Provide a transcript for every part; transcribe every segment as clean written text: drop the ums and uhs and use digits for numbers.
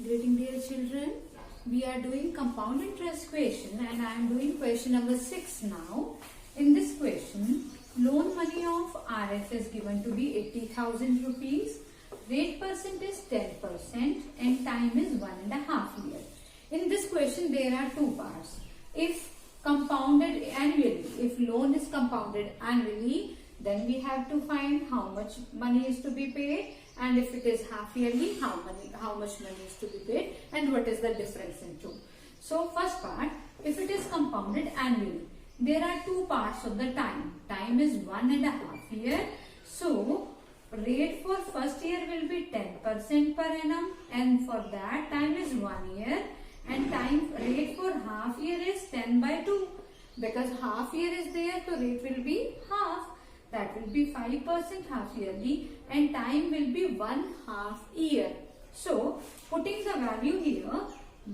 Greeting dear children, we are doing compound interest question and I am doing question number 6 now. In this question, loan money of RF is given to be 80,000 rupees. Rate percent is 10% and time is 1.5 years. In this question, there are two parts. If compounded annually, if loan is compounded annually, then we have to find how much money is to be paid, and if it is half yearly, how much money is to be paid, and what is the difference in two. So first part, if it is compounded annually, there are two parts of the time. Time is 1.5 year. So rate for first year will be 10% per annum, and for that time is 1 year, and time rate for half year is 10/2, because half year is there, so rate will be half. That will be 5% half yearly, and time will be 1/2 year. So putting the value here,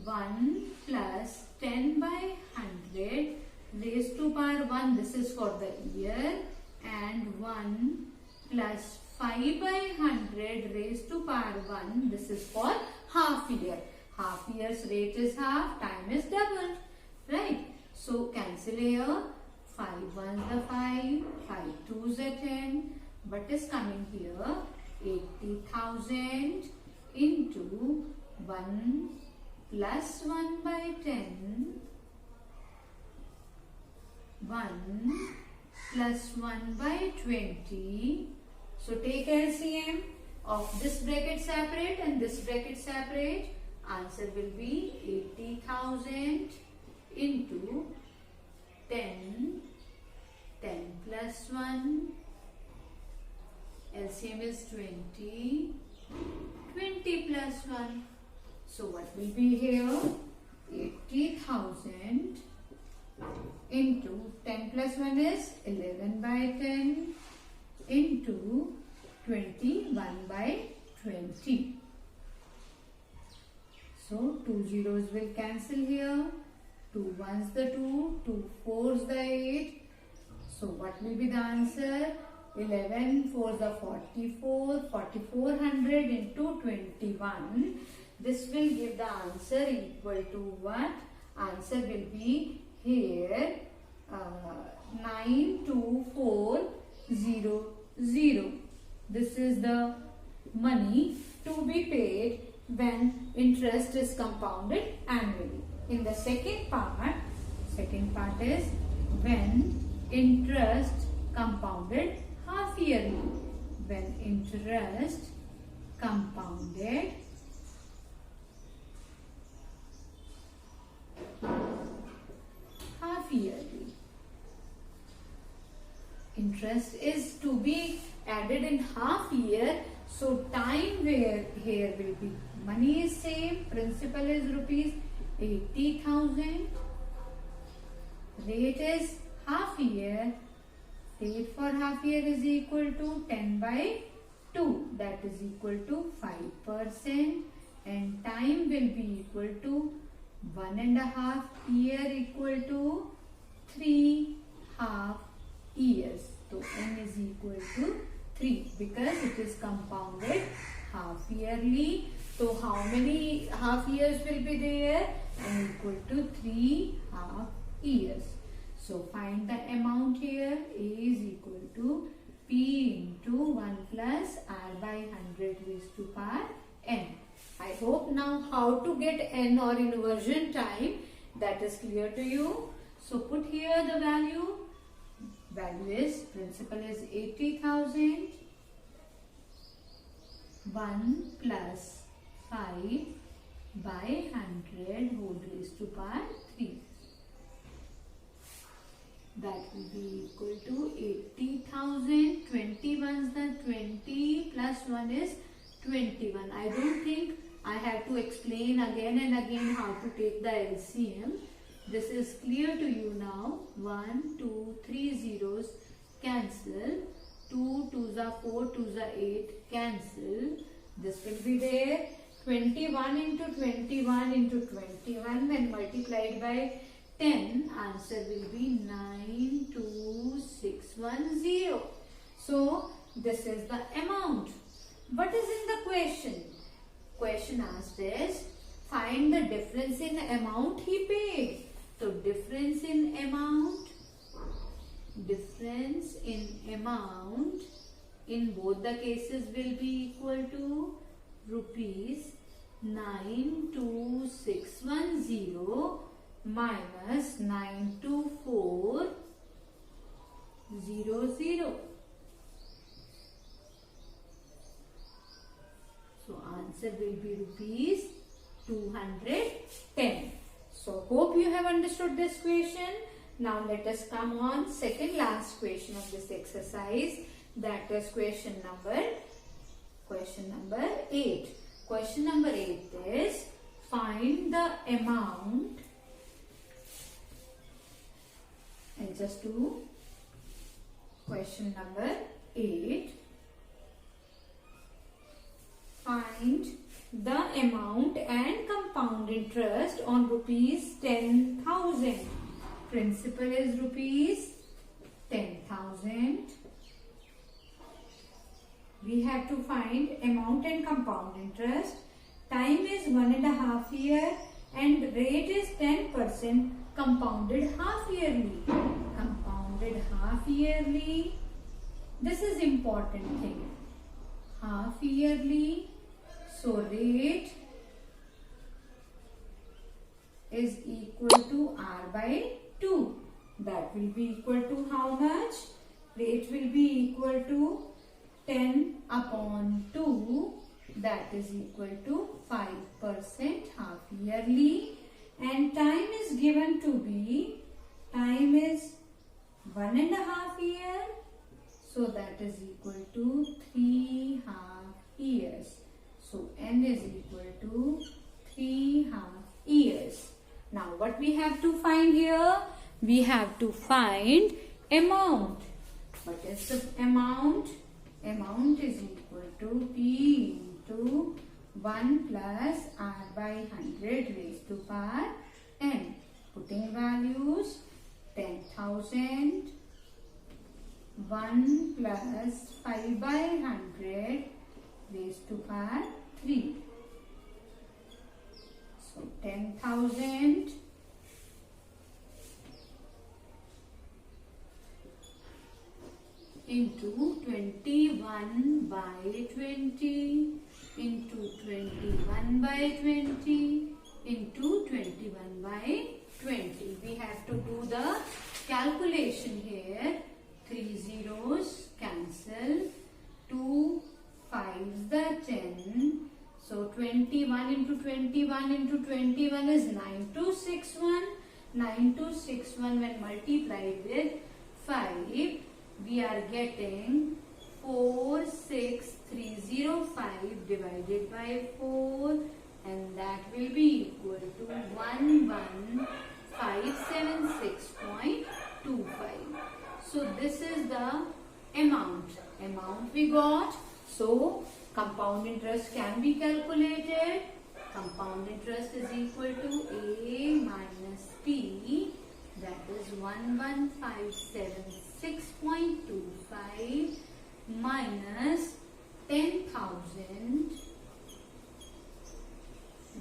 1 plus 10/100 raised to power 1, this is for the year, and 1 plus 5/100 raised to power 1, this is for half year. Half year's rate is half, time is doubled, right? So cancel here. 5 1s are 5, 5 2s are 10. What is coming here? 80,000 into 1 plus 1/10. 1 plus 1/20. So take LCM of this bracket separate and this bracket separate. Answer will be 80,000 into 10, 10 plus 1, LCM is 20, 20 plus 1. So what will be here? 80,000 into 10 plus 1 is 11/10 into 21/20. So 2 zeros will cancel here. 2 1s the 2, 2 4s the 8. So what will be the answer? 11 4s the 44, 4400 into 21. This will give the answer equal to what? Answer will be here 92400. This is the money to be paid when interest is compounded annually. In the second part is when interest compounded half yearly. When interest compounded half yearly. Interest is to be added in half year. So time where here will be money is same, principal is rupees 80,000. Rate is half year. Rate for half year is equal to 10/2. That is equal to 5%. And time will be equal to 1.5 year equal to 3.5 years. So n is equal to 3 because it is compounded half yearly. So how many half years will be there? N equal to 3.5 years. So find the amount here. A is equal to P into 1 plus R/100 raised to power n. I hope now how to get n or inversion time, that is clear to you. So put here the value. Value is, principal is 80,000. 1 plus 5/100 whole raised to power 3. That will be equal to 80,000. 21 the 20 plus 1 is 21. I don't think I have to explain again and again how to take the LCM. This is clear to you now. 1, 2, 3 zeros cancel. 2 2s are 4, 2s are 8 cancel. This will be there. 21 into 21 into 21 when multiplied by 10, answer will be 92610. So this is the amount. What is in the question? Question asked is find the difference in amount he paid. So difference in amount in both the cases will be equal to rupees 92610 minus 92400. So answer will be rupees 210. So hope you have understood this question. Now let us come on second last question of this exercise, that is question number 8. Question number 8 is find the amount. I'll just do question number 8. Find the amount and compound interest on rupees 10,000. Principal is rupees 10,000. We have to find amount and compound interest. Time is 1.5 year and rate is 10% compounded half yearly. Compounded half yearly. This is important thing. Half yearly. So rate is equal to R by 2. That will be equal to how much? Rate will be equal to 10 upon 2. That is equal to 5% half yearly. And time is given to be, time is 1.5 year. So that is equal to 3 half years. So n is equal to 3 half years. Now what we have to find here? We have to find amount. What is the amount? Amount is equal to P into 1 plus R by 100 raised to power n. Putting values 10,000, 1 plus 5 by 100 raised to power 3. So 10,000 into 21 by 20 into 21 by 20 into 21 by 20. We have to do the calculation here. 3 zeros cancel. 2 5s the 10. So 21 into 21 into 21 is 9261. 9261 when multiplied with 5, we are getting 46305 divided by 4, and that will be equal to 11576.25. So this is the amount we got. So compound interest can be calculated. Compound interest is equal to A minus P, that is 11576.25 minus 10,000,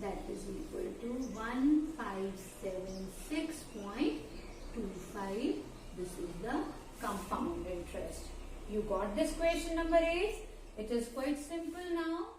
that is equal to 1576.25. This is the compound interest. You got this question number 8. It is quite simple now.